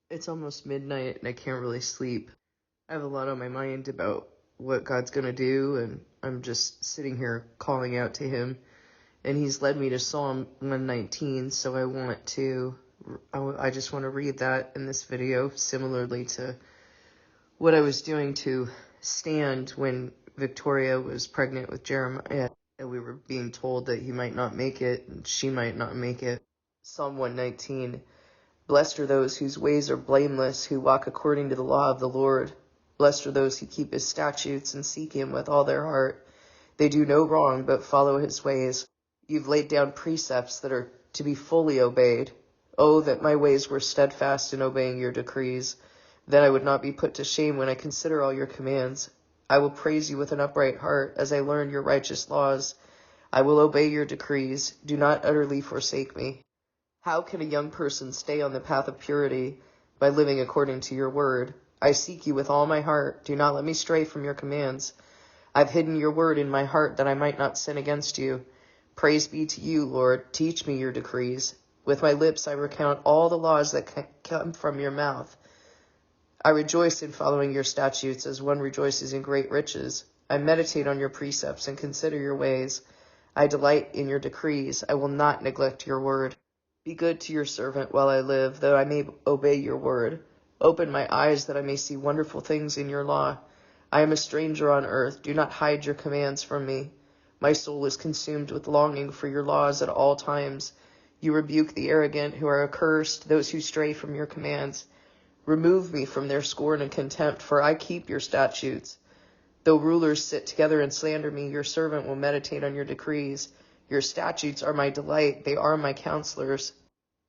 It's almost midnight and I can't really sleep. I have a lot on my mind about what God's going to do, and I'm just sitting here calling out to him. And he's led me to Psalm 119, so I just want to read that in this video, similarly to what I was doing to Stand when Victoria was pregnant with Jeremiah, and we were being told that he might not make it and she might not make it. Psalm 119. Blessed are those whose ways are blameless, who walk according to the law of the Lord. Blessed are those who keep his statutes and seek him with all their heart. They do no wrong, but follow his ways. You've laid down precepts that are to be fully obeyed. Oh, that my ways were steadfast in obeying your decrees. Then I would not be put to shame when I consider all your commands. I will praise you with an upright heart as I learn your righteous laws. I will obey your decrees. Do not utterly forsake me. How can a young person stay on the path of purity? By living according to your word. I seek you with all my heart. Do not let me stray from your commands. I've hidden your word in my heart that I might not sin against you. Praise be to you, Lord. Teach me your decrees. With my lips I recount all the laws that come from your mouth. I rejoice in following your statutes as one rejoices in great riches. I meditate on your precepts and consider your ways. I delight in your decrees. I will not neglect your word. Be good to your servant while I live, that I may obey your word. Open my eyes that I may see wonderful things in your law. I am a stranger on earth. Do not hide your commands from me. My soul is consumed with longing for your laws at all times. You rebuke the arrogant who are accursed, those who stray from your commands. Remove me from their scorn and contempt, for I keep your statutes. Though rulers sit together and slander me, your servant will meditate on your decrees. Your statutes are my delight. They are my counselors.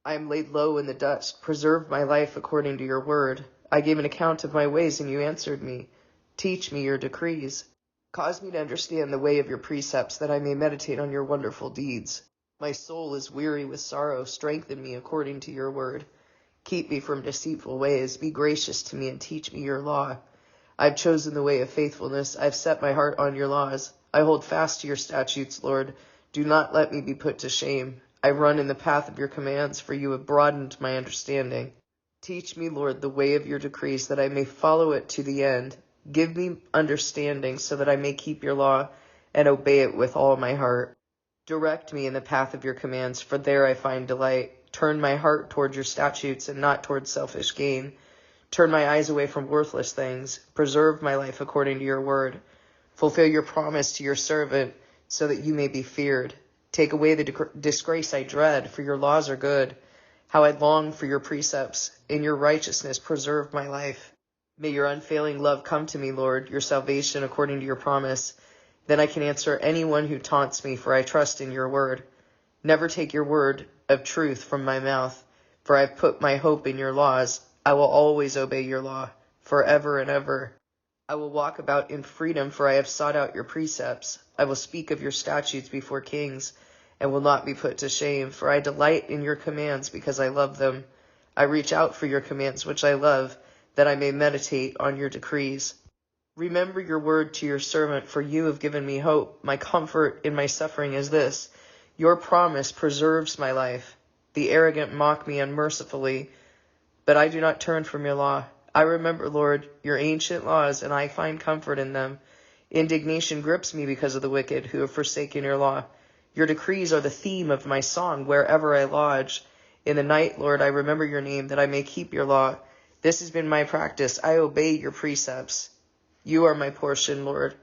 I am laid low in the dust. Preserve my life according to your word. I gave an account of my ways, and you answered me. Teach me your decrees. Cause me to understand the way of your precepts, that I may meditate on your wonderful deeds. My soul is weary with sorrow. Strengthen me according to your word. Keep me from deceitful ways. Be gracious to me and teach me your law. I've chosen the way of faithfulness. I've set my heart on your laws. I hold fast to your statutes, Lord. Do not let me be put to shame. I run in the path of your commands, for you have broadened my understanding. Teach me, Lord, the way of your decrees, that I may follow it to the end. Give me understanding, so that I may keep your law and obey it with all my heart. Direct me in the path of your commands, for there I find delight. Turn my heart toward your statutes and not toward selfish gain. Turn my eyes away from worthless things. Preserve my life according to your word. Fulfill your promise to your servant, so that you may be feared. Take away the disgrace I dread, for your laws are good. How I long for your precepts. In your righteousness preserve my life. May your unfailing love come to me, Lord, your salvation according to your promise. Then I can answer anyone who taunts me, for I trust in your word. Never take your word of truth from my mouth, for I have put my hope in your laws. I will always obey your law, forever and ever. I will walk about in freedom, for I have sought out your precepts. I will speak of your statutes before kings, and will not be put to shame, for I delight in your commands because I love them. I reach out for your commands, which I love, that I may meditate on your decrees. Remember your word to your servant, for you have given me hope. My comfort in my suffering is this: your promise preserves my life. The arrogant mock me unmercifully, but I do not turn from your law. I remember, Lord, your ancient laws, and I find comfort in them. Indignation grips me because of the wicked who have forsaken your law. Your decrees are the theme of my song wherever I lodge. In the night, Lord, I remember your name, that I may keep your law. This has been my practice. I obey your precepts. You are my portion, Lord.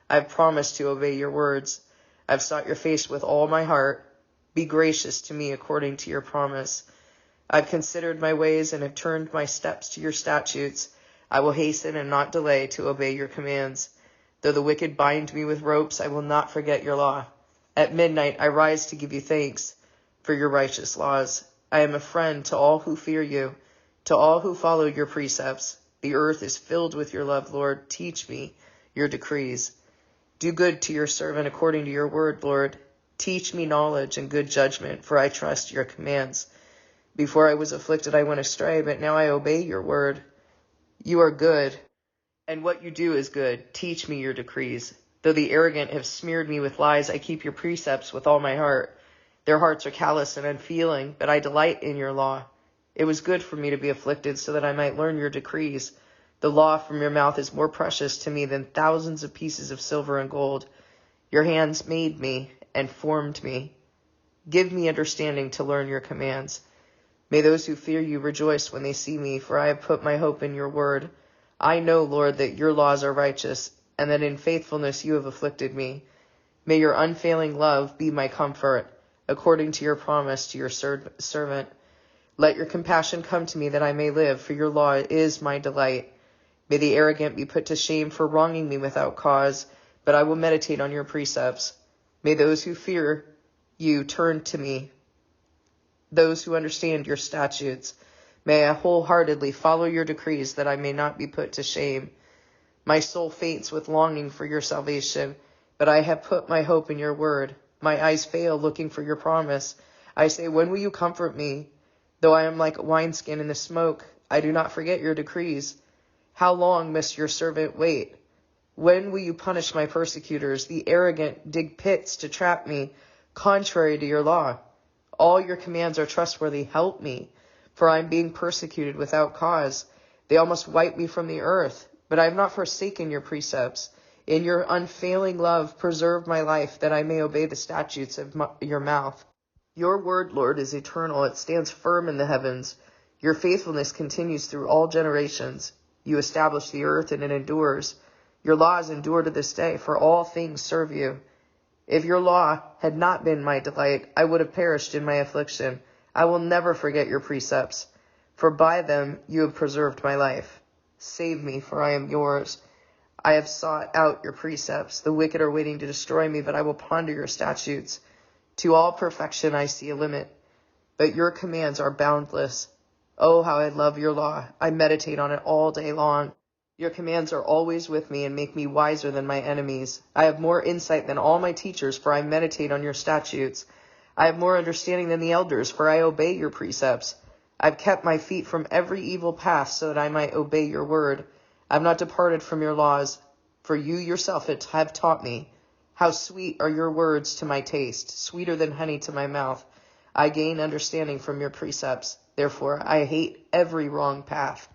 I have promised to obey your words. I have sought your face with all my heart. Be gracious to me according to your promise. I've considered my ways and have turned my steps to your statutes. I will hasten and not delay to obey your commands. Though the wicked bind me with ropes, I will not forget your law. At midnight I rise to give you thanks for your righteous laws. I am a friend to all who fear you, to all who follow your precepts. The earth is filled with your love, Lord. Teach me your decrees. Do good to your servant according to your word, Lord. Teach me knowledge and good judgment, for I trust your commands. Before I was afflicted, I went astray, but now I obey your word. You are good, and what you do is good. Teach me your decrees. Though the arrogant have smeared me with lies, I keep your precepts with all my heart. Their hearts are callous and unfeeling, but I delight in your law. It was good for me to be afflicted so that I might learn your decrees. The law from your mouth is more precious to me than thousands of pieces of silver and gold. Your hands made me and formed me. Give me understanding to learn your commands. May those who fear you rejoice when they see me, for I have put my hope in your word. I know, Lord, that your laws are righteous, and that in faithfulness you have afflicted me. May your unfailing love be my comfort, according to your promise to your servant. Let your compassion come to me that I may live, for your law is my delight. May the arrogant be put to shame for wronging me without cause, but I will meditate on your precepts. May those who fear you turn to me, those who understand your statutes. May I wholeheartedly follow your decrees that I may not be put to shame. My soul faints with longing for your salvation, but I have put my hope in your word. My eyes fail looking for your promise. I say, when will you comfort me? Though I am like a wineskin in the smoke, I do not forget your decrees. How long must your servant wait? When will you punish my persecutors? The arrogant dig pits to trap me, contrary to your law. All your commands are trustworthy. Help me, for I am being persecuted without cause. They almost wipe me from the earth, but I have not forsaken your precepts. In your unfailing love, preserve my life, that I may obey the statutes of your mouth. Your word, Lord, is eternal. It stands firm in the heavens. Your faithfulness continues through all generations. You establish the earth, and it endures. Your laws endure to this day, for all things serve you. If your law had not been my delight, I would have perished in my affliction. I will never forget your precepts, for by them you have preserved my life. Save me, for I am yours. I have sought out your precepts. The wicked are waiting to destroy me, but I will ponder your statutes. To all perfection I see a limit, but your commands are boundless. Oh, how I love your law. I meditate on it all day long. Your commands are always with me and make me wiser than my enemies. I have more insight than all my teachers, for I meditate on your statutes. I have more understanding than the elders, for I obey your precepts. I have kept my feet from every evil path so that I might obey your word. I have not departed from your laws, for you yourself have taught me. How sweet are your words to my taste, sweeter than honey to my mouth. I gain understanding from your precepts. Therefore, I hate every wrong path.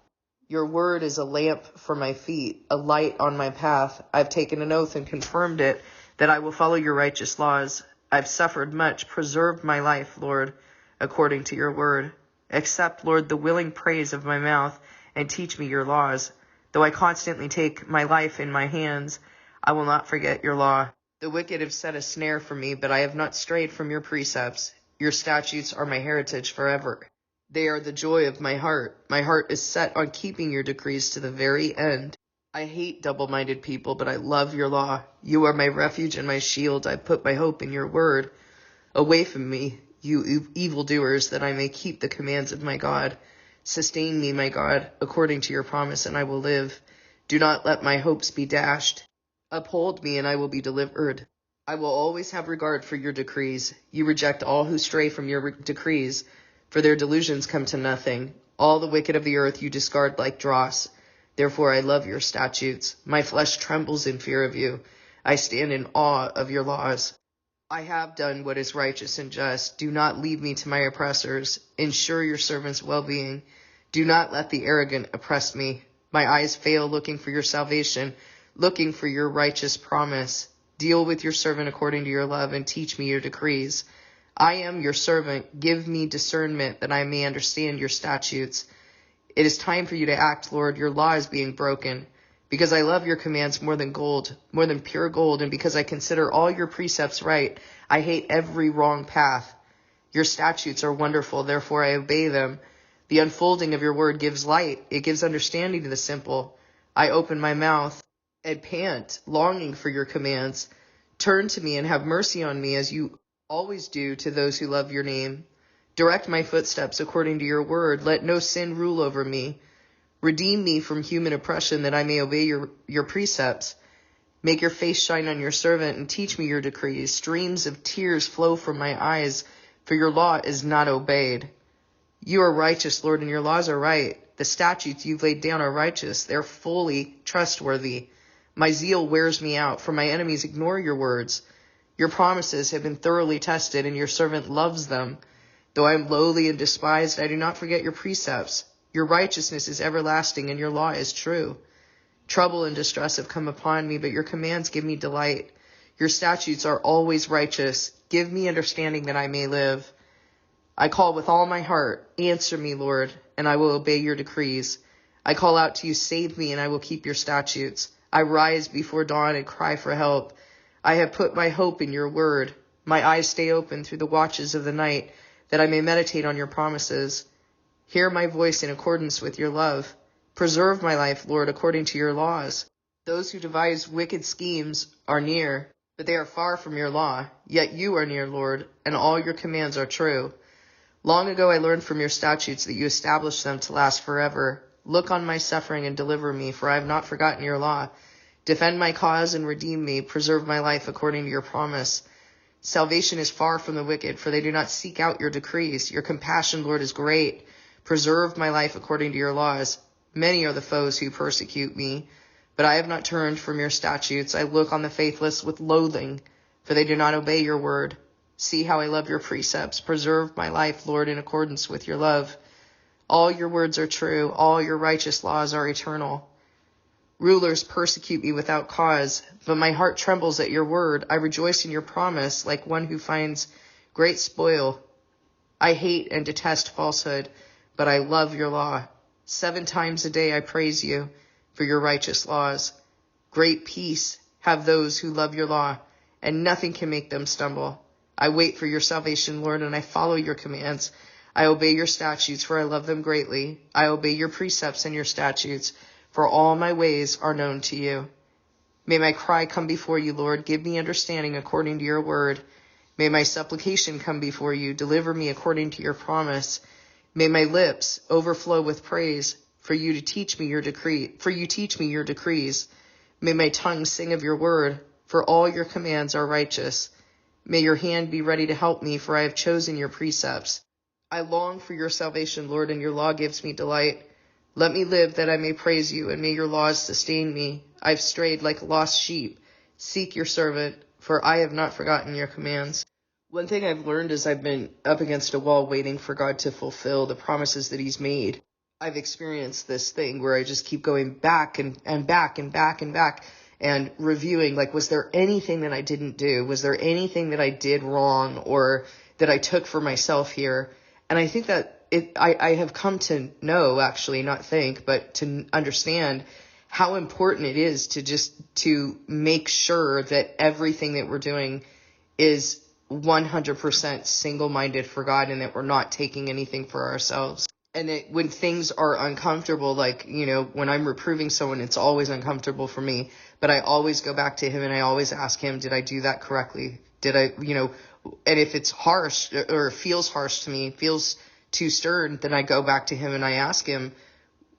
Your word is a lamp for my feet, a light on my path. I've taken an oath and confirmed it, that I will follow your righteous laws. I've suffered much. Preserve my life, Lord, according to your word. Accept, Lord, the willing praise of my mouth, and teach me your laws. Though I constantly take my life in my hands, I will not forget your law. The wicked have set a snare for me, but I have not strayed from your precepts. Your statutes are my heritage forever. They are the joy of my heart. My heart is set on keeping your decrees to the very end. I hate double-minded people, but I love your law. You are my refuge and my shield. I put my hope in your word. Away from me, you evildoers, that I may keep the commands of my God. Sustain me, my God, according to your promise, and I will live. Do not let my hopes be dashed. Uphold me, and I will be delivered. I will always have regard for your decrees. You reject all who stray from your decrees, for their delusions come to nothing. All the wicked of the earth you discard like dross. Therefore I love your statutes. My flesh trembles in fear of you. I stand in awe of your laws. I have done what is righteous and just. Do not leave me to my oppressors. Ensure your servant's well-being. Do not let the arrogant oppress me. My eyes fail looking for your salvation, looking for your righteous promise. Deal with your servant according to your love, and teach me your decrees. I am your servant. Give me discernment that I may understand your statutes. It is time for you to act, Lord. Your law is being broken. Because I love your commands more than gold, more than pure gold, and because I consider all your precepts right, I hate every wrong path. Your statutes are wonderful, therefore I obey them. The unfolding of your word gives light. It gives understanding to the simple. I open my mouth and pant, longing for your commands. Turn to me and have mercy on me, as you always do to those who love your name. Direct my footsteps according to your word. Let no sin rule over me. Redeem me from human oppression, that I may obey your precepts. Make your face shine on your servant, and teach me your decrees. Streams of tears flow from my eyes, for your law is not obeyed. You are righteous, Lord, and your laws are right. The statutes you've laid down are righteous. They're fully trustworthy. My zeal wears me out, for my enemies ignore your words. Your promises have been thoroughly tested, and your servant loves them. Though I am lowly and despised, I do not forget your precepts. Your righteousness is everlasting, and your law is true. Trouble and distress have come upon me, but your commands give me delight. Your statutes are always righteous. Give me understanding that I may live. I call with all my heart. Answer me, Lord, and I will obey your decrees. I call out to you, save me, and I will keep your statutes. I rise before dawn and cry for help. I have put my hope in your word. My eyes stay open through the watches of the night, that I may meditate on your promises. Hear my voice in accordance with your love. Preserve my life, Lord, according to your laws. Those who devise wicked schemes are near, but they are far from your law. Yet you are near, Lord, and all your commands are true. Long ago I learned from your statutes that you established them to last forever. Look on my suffering and deliver me, for I have not forgotten your law. Defend my cause and redeem me. Preserve my life according to your promise. Salvation is far from the wicked, for they do not seek out your decrees. Your compassion, Lord, is great. Preserve my life according to your laws. Many are the foes who persecute me, but I have not turned from your statutes. I look on the faithless with loathing, for they do not obey your word. See how I love your precepts. Preserve my life, Lord, in accordance with your love. All your words are true. All your righteous laws are eternal. Rulers persecute me without cause, but my heart trembles at your word. I rejoice in your promise like one who finds great spoil. I hate and detest falsehood, but I love your law. 7 times a day I praise you for your righteous laws. Great peace have those who love your law, and nothing can make them stumble. I wait for your salvation, Lord, and I follow your commands. I obey your statutes, for I love them greatly. I obey your precepts and your statutes, for all my ways are known to you. May my cry come before you, Lord. Give me understanding according to your word. May my supplication come before you. Deliver me according to your promise. May my lips overflow with praise, for you teach me your decrees. May my tongue sing of your word, for all your commands are righteous. May your hand be ready to help me, for I have chosen your precepts. I long for your salvation, Lord, and your law gives me delight. Let me live that I may praise you, and may your laws sustain me. I've strayed like a lost sheep. Seek your servant, for I have not forgotten your commands. One thing I've learned is I've been up against a wall waiting for God to fulfill the promises that he's made. I've experienced this thing where I just keep going back and back and back and back and reviewing, like, was there anything that I didn't do? Was there anything that I did wrong or that I took for myself here? And I think that I have come to know, actually, not think, but to understand how important it is to make sure that everything that we're doing is 100% single-minded for God, and that we're not taking anything for ourselves. And that when things are uncomfortable, like, when I'm reproving someone, it's always uncomfortable for me, but I always go back to him and I always ask him, did I do that correctly? Did I, and if it's harsh or feels harsh to me, feels too stern, then I go back to him and I ask him,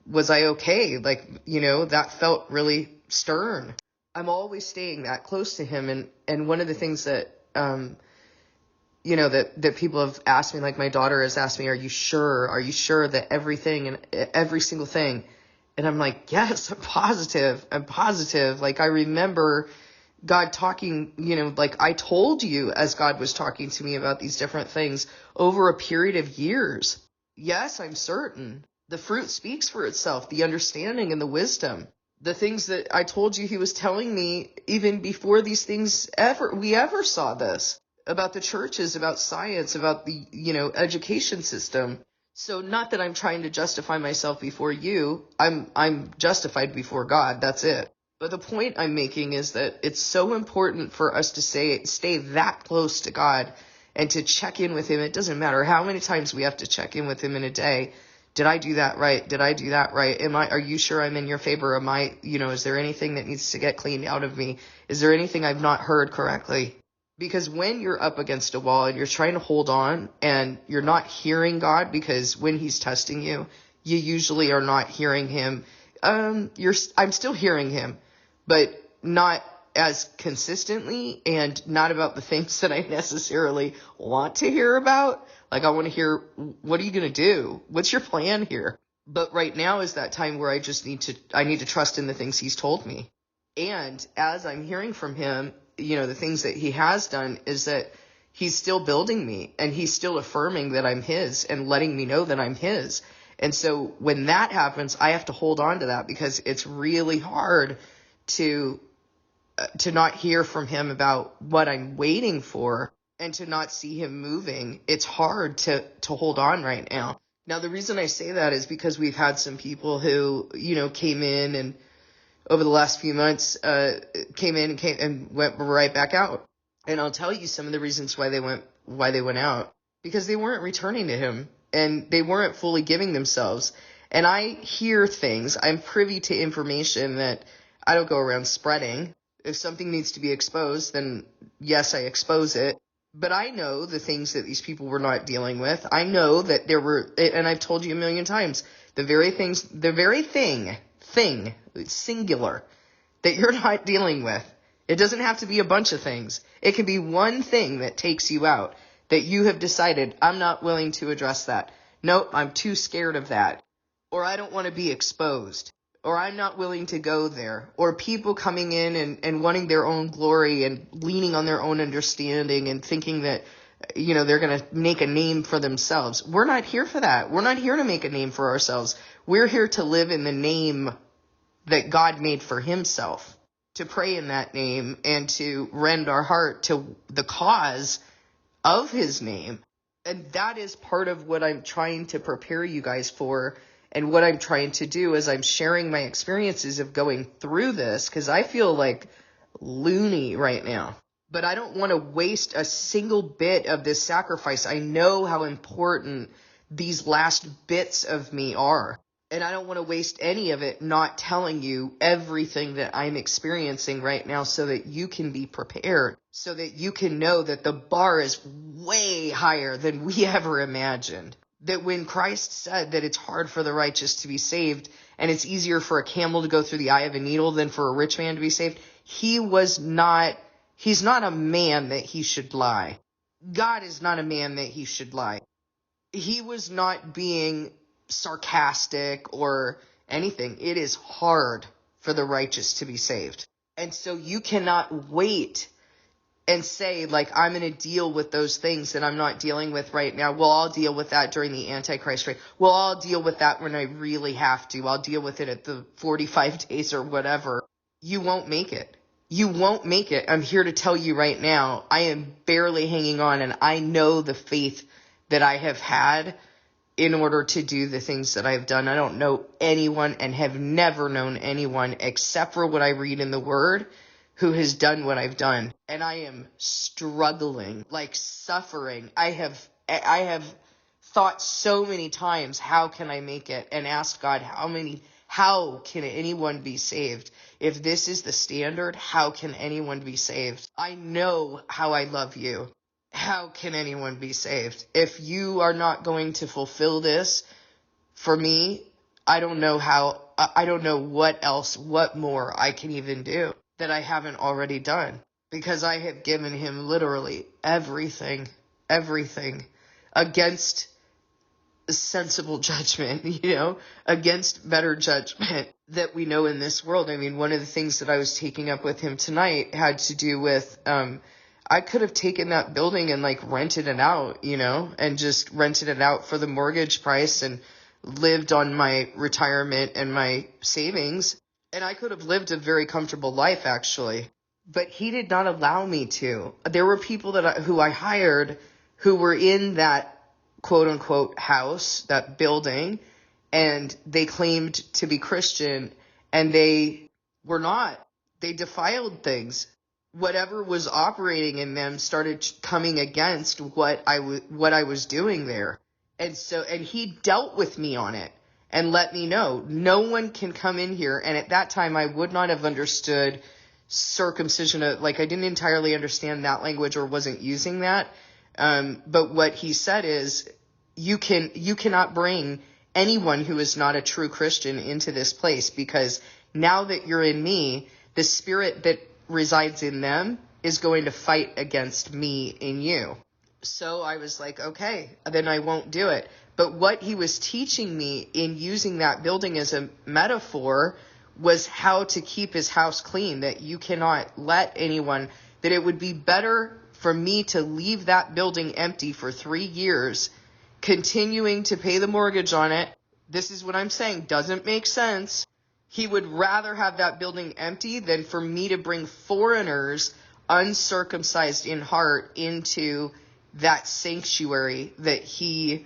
was I okay? Like, that felt really stern. I'm always staying that close to him. And one of the things that, that people have asked me, like my daughter has asked me, are you sure that everything and every single thing? And I'm like, yes, I'm positive. Like, I remember God talking, like I told you as God was talking to me about these different things over a period of years. Yes, I'm certain. The fruit speaks for itself, the understanding and the wisdom. The things that I told you he was telling me even before these things we ever saw this. About the churches, about science, about the, education system. So not that I'm trying to justify myself before you. I'm justified before God. That's it. But the point I'm making is that it's so important for us to stay that close to God and to check in with him. It doesn't matter how many times we have to check in with him in a day. Did I do that right? Did I do that right? Are you sure I'm in your favor? Is there anything that needs to get cleaned out of me? Is there anything I've not heard correctly? Because when you're up against a wall and you're trying to hold on and you're not hearing God, because when he's testing you, you usually are not hearing him. I'm still hearing him, but not as consistently and not about the things that I necessarily want to hear about. Like, I want to hear, what are you going to do? What's your plan here? But right now is that time where I need to trust in the things he's told me. And as I'm hearing from him, the things that he has done is that He's still building me, and he's still affirming that I'm his and letting me know that I'm his. And so when that happens, I have to hold on to that, because it's really hard to not hear from him about what I'm waiting for and to not see him moving. It's hard to hold on right now. Now, the reason I say that is because we've had some people who, came in and over the last few months, came in and went right back out. And I'll tell you some of the reasons why they went out, because they weren't returning to him and they weren't fully giving themselves. And I hear things, I'm privy to information that I don't go around spreading. If something needs to be exposed, then yes, I expose it. But I know the things that these people were not dealing with. I know that there were, and I've told you a million times, the very thing, singular, that you're not dealing with. It doesn't have to be a bunch of things. It can be one thing that takes you out, that you have decided, I'm not willing to address that. Nope, I'm too scared of that. Or I don't want to be exposed. Or I'm not willing to go there. Or people coming in and wanting their own glory and leaning on their own understanding and thinking that, they're going to make a name for themselves. We're not here for that. We're not here to make a name for ourselves. We're here to live in the name that God made for himself, to pray in that name and to rend our heart to the cause of his name. And that is part of what I'm trying to prepare you guys for. And what I'm trying to do is I'm sharing my experiences of going through this, because I feel like loony right now. But I don't want to waste a single bit of this sacrifice. I know how important these last bits of me are. And I don't want to waste any of it not telling you everything that I'm experiencing right now, so that you can be prepared, so that you can know that the bar is way higher than we ever imagined. That when Christ said that it's hard for the righteous to be saved and it's easier for a camel to go through the eye of a needle than for a rich man to be saved, he's not a man that he should lie. God is not a man that he should lie. He was not being sarcastic or anything. It is hard for the righteous to be saved. And so you cannot wait and say, like, I'm going to deal with those things that I'm not dealing with right now. Well, I'll deal with that during the Antichrist reign. Well, I'll deal with that when I really have to. I'll deal with it at the 45 days or whatever. You won't make it. You won't make it. I'm here to tell you right now, I am barely hanging on, and I know the faith that I have had in order to do the things that I've done. I don't know anyone and have never known anyone except for what I read in the Word who has done what I've done. And I am struggling, like suffering. I have thought so many times, how can I make it? And asked God, how can anyone be saved? If this is the standard, how can anyone be saved? I know how I love you. How can anyone be saved? If you are not going to fulfill this for me, I don't know what more I can even do that I haven't already done, because I have given him literally everything against sensible judgment, against better judgment that we know in this world. I mean, one of the things that I was taking up with him tonight had to do with, I could have taken that building and rented it out, and just rented it out for the mortgage price and lived on my retirement and my savings. And I could have lived a very comfortable life, actually. But he did not allow me to. There were people who I hired who were in that quote-unquote house, that building, and they claimed to be Christian, and they were not. They defiled things. Whatever was operating in them started coming against what I was doing there. And he dealt with me on it and let me know no one can come in here. And at that time, I would not have understood circumcision. I didn't entirely understand that language or wasn't using that. But what he said is, you cannot bring anyone who is not a true Christian into this place, because now that you're in me, the spirit that resides in them is going to fight against me in you. So I was like, okay, then I won't do it. But what he was teaching me in using that building as a metaphor was how to keep his house clean, that you cannot let anyone, that it would be better for me to leave that building empty for 3 years, continuing to pay the mortgage on it. This is what I'm saying. Doesn't make sense. He would rather have that building empty than for me to bring foreigners, uncircumcised in heart, into that sanctuary that he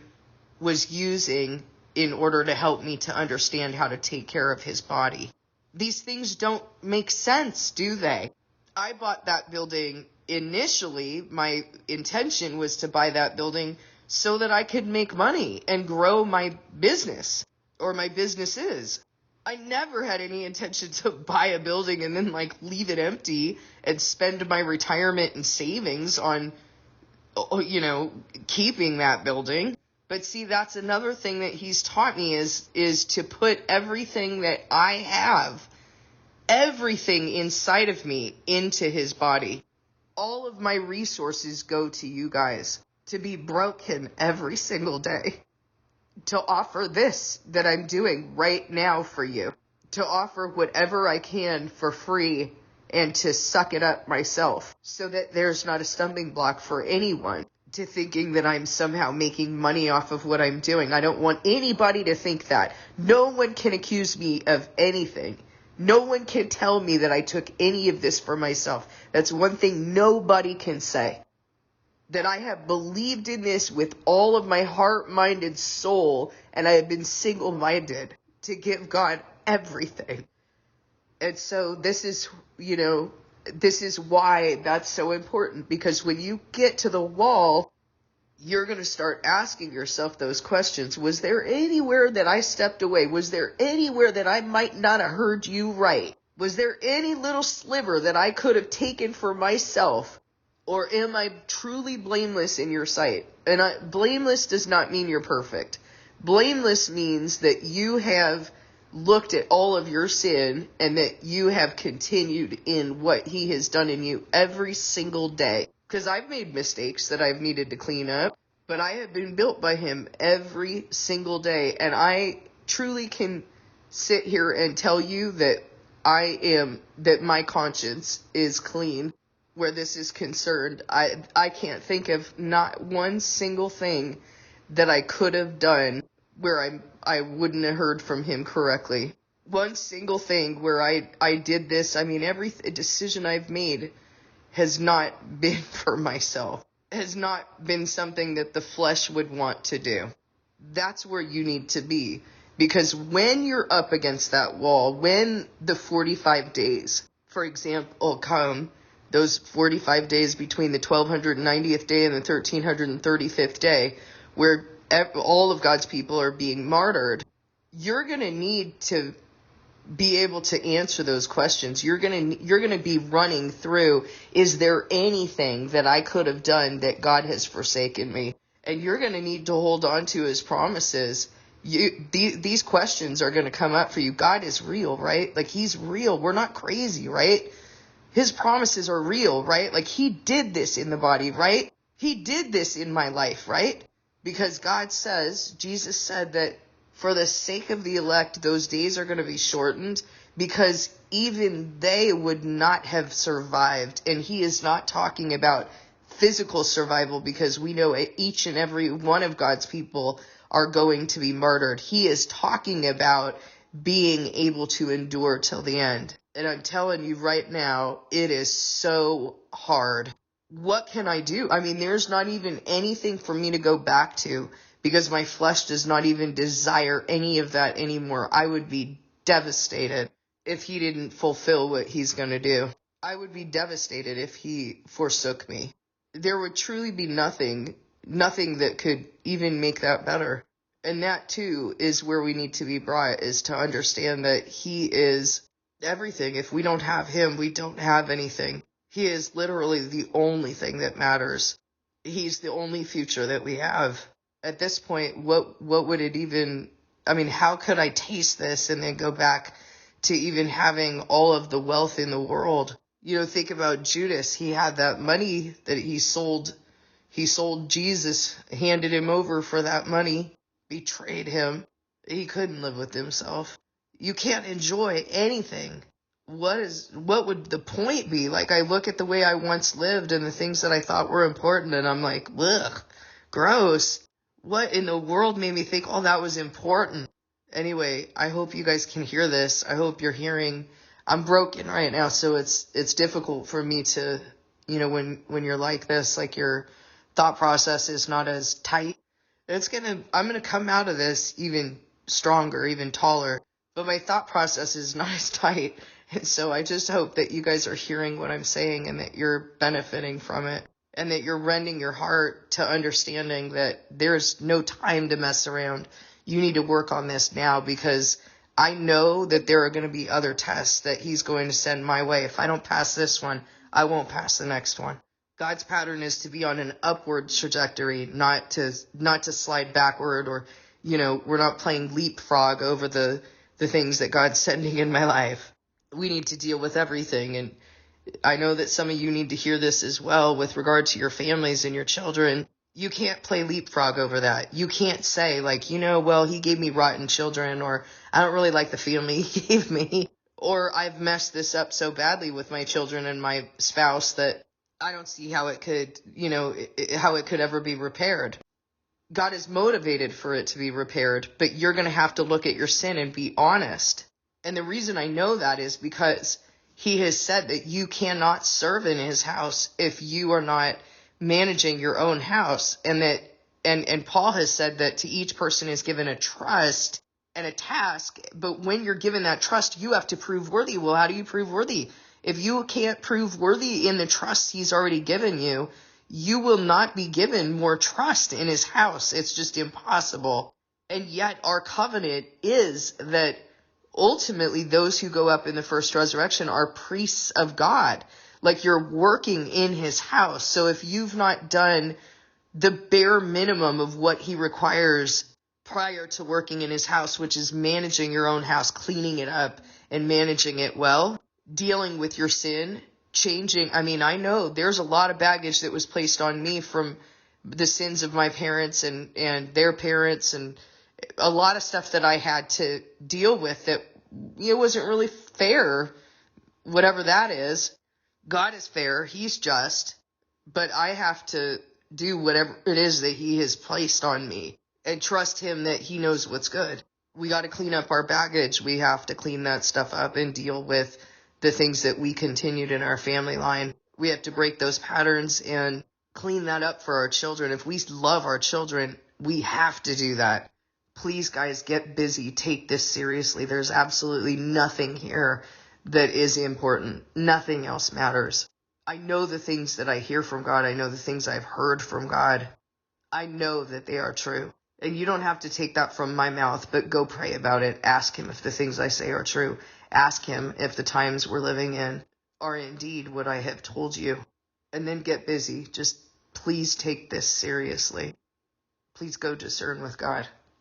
was using in order to help me to understand how to take care of his body. These things don't make sense, do they? I bought that building initially. My intention was to buy that building so that I could make money and grow my business, or my businesses. I never had any intention to buy a building and then leave it empty and spend my retirement and savings on, keeping that building. But see, that's another thing that he's taught me is to put everything that I have, everything inside of me, into his body. All of my resources go to you guys, to be broken every single day, to offer this that I'm doing right now for you, to offer whatever I can for free, and to suck it up myself so that there's not a stumbling block for anyone to thinking that I'm somehow making money off of what I'm doing. I don't want anybody to think that. No one can accuse me of anything. No one can tell me that I took any of this for myself. That's one thing nobody can say. That I have believed in this with all of my heart, mind, and soul, and I have been single-minded to give God everything. And so this is why that's so important, because when you get to the wall, you're going to start asking yourself those questions. Was there anywhere that I stepped away? Was there anywhere that I might not have heard you right? Was there any little sliver that I could have taken for myself? Or am I truly blameless in your sight? And blameless does not mean you're perfect. Blameless means that you have looked at all of your sin and that you have continued in what he has done in you every single day. Because I've made mistakes that I've needed to clean up, but I have been built by him every single day. And I truly can sit here and tell you that that my conscience is clean where this is concerned. I can't think of not one single thing that I could have done where I wouldn't have heard from him correctly. One single thing where I did this. I mean, every decision I've made has not been for myself, has not been something that the flesh would want to do. That's where you need to be. Because when you're up against that wall, when the 45 days, for example, come, those 45 days between the 1290th day and the 1335th day, where all of God's people are being martyred, you're going to need to be able to answer those questions. You're going to be running through, is there anything that I could have done that God has forsaken me? And you're going to need to hold on to his promises. These questions are going to come up for you. God is real, right? He's real. We're not crazy, right? His promises are real, right? He did this in the body, right? He did this in my life, right? Because God says, Jesus said that for the sake of the elect, those days are going to be shortened, because even they would not have survived. And he is not talking about physical survival, because we know each and every one of God's people are going to be martyred. He is talking about being able to endure till the end. And I'm telling you right now, it is so hard. What can I do? I mean, there's not even anything for me to go back to, because my flesh does not even desire any of that anymore. I would be devastated if he didn't fulfill what he's going to do. I would be devastated if he forsook me. There would truly be nothing that could even make that better. And that too is where we need to be brought, is to understand that he is everything. If we don't have him, we don't have anything. He is literally the only thing that matters. He's the only future that we have. At this point, what would it even, I mean, how could I taste this and then go back to even having all of the wealth in the world? Think about Judas. He had that money that he sold Jesus, handed him over for that money, betrayed him. He couldn't live with himself. You can't enjoy anything what would the point be? Like, I look at the way I once lived and the things that I thought were important, and I'm like, ugh, gross. What in the world made me think all that was important? Anyway, I hope you guys can hear this. I hope you're hearing. I'm broken right now, so it's difficult for me to, when you're like this, like your thought process is not as tight. I'm gonna come out of this even stronger, even taller, but my thought process is not as tight. And so I just hope that you guys are hearing what I'm saying and that you're benefiting from it and that you're rending your heart to understanding that there's no time to mess around. You need to work on this now, because I know that there are going to be other tests that he's going to send my way. If I don't pass this one, I won't pass the next one. God's pattern is to be on an upward trajectory, not to slide backward, or, we're not playing leapfrog over the things that God's sending in my life. We need to deal with everything. And I know that some of you need to hear this as well with regard to your families and your children. You can't play leapfrog over that. You can't say like, well, he gave me rotten children, or I don't really like the family he gave me, or I've messed this up so badly with my children and my spouse that I don't see how it could, how it could ever be repaired. God is motivated for it to be repaired, but you're going to have to look at your sin and be honest. And the reason I know that is because he has said that you cannot serve in his house if you are not managing your own house. And Paul has said that to each person is given a trust and a task, but when you're given that trust, you have to prove worthy. Well, how do you prove worthy? If you can't prove worthy in the trust he's already given you, you will not be given more trust in his house. It's just impossible. And yet our covenant is that ultimately those who go up in the first resurrection are priests of God. Like, you're working in his house. So if you've not done the bare minimum of what he requires prior to working in his house, which is managing your own house, cleaning it up and managing it well, dealing with your sin, changing. I mean, I know there's a lot of baggage that was placed on me from the sins of my parents and their parents, and a lot of stuff that I had to deal with that it wasn't really fair, whatever that is. God is fair. He's just, but I have to do whatever it is that he has placed on me and trust him that he knows what's good. We got to clean up our baggage. We have to clean that stuff up and deal with the things that we continued in our family line. We have to break those patterns and clean that up for our children. If we love our children, we have to do that. Please, guys, get busy. Take this seriously. There's absolutely nothing here that is important. Nothing else matters. I know the things that I hear from God. I know the things I've heard from God. I know that they are true. And you don't have to take that from my mouth, but go pray about it. Ask him if the things I say are true. Ask him if the times we're living in are indeed what I have told you. And then get busy. Just please take this seriously. Please go discern with God.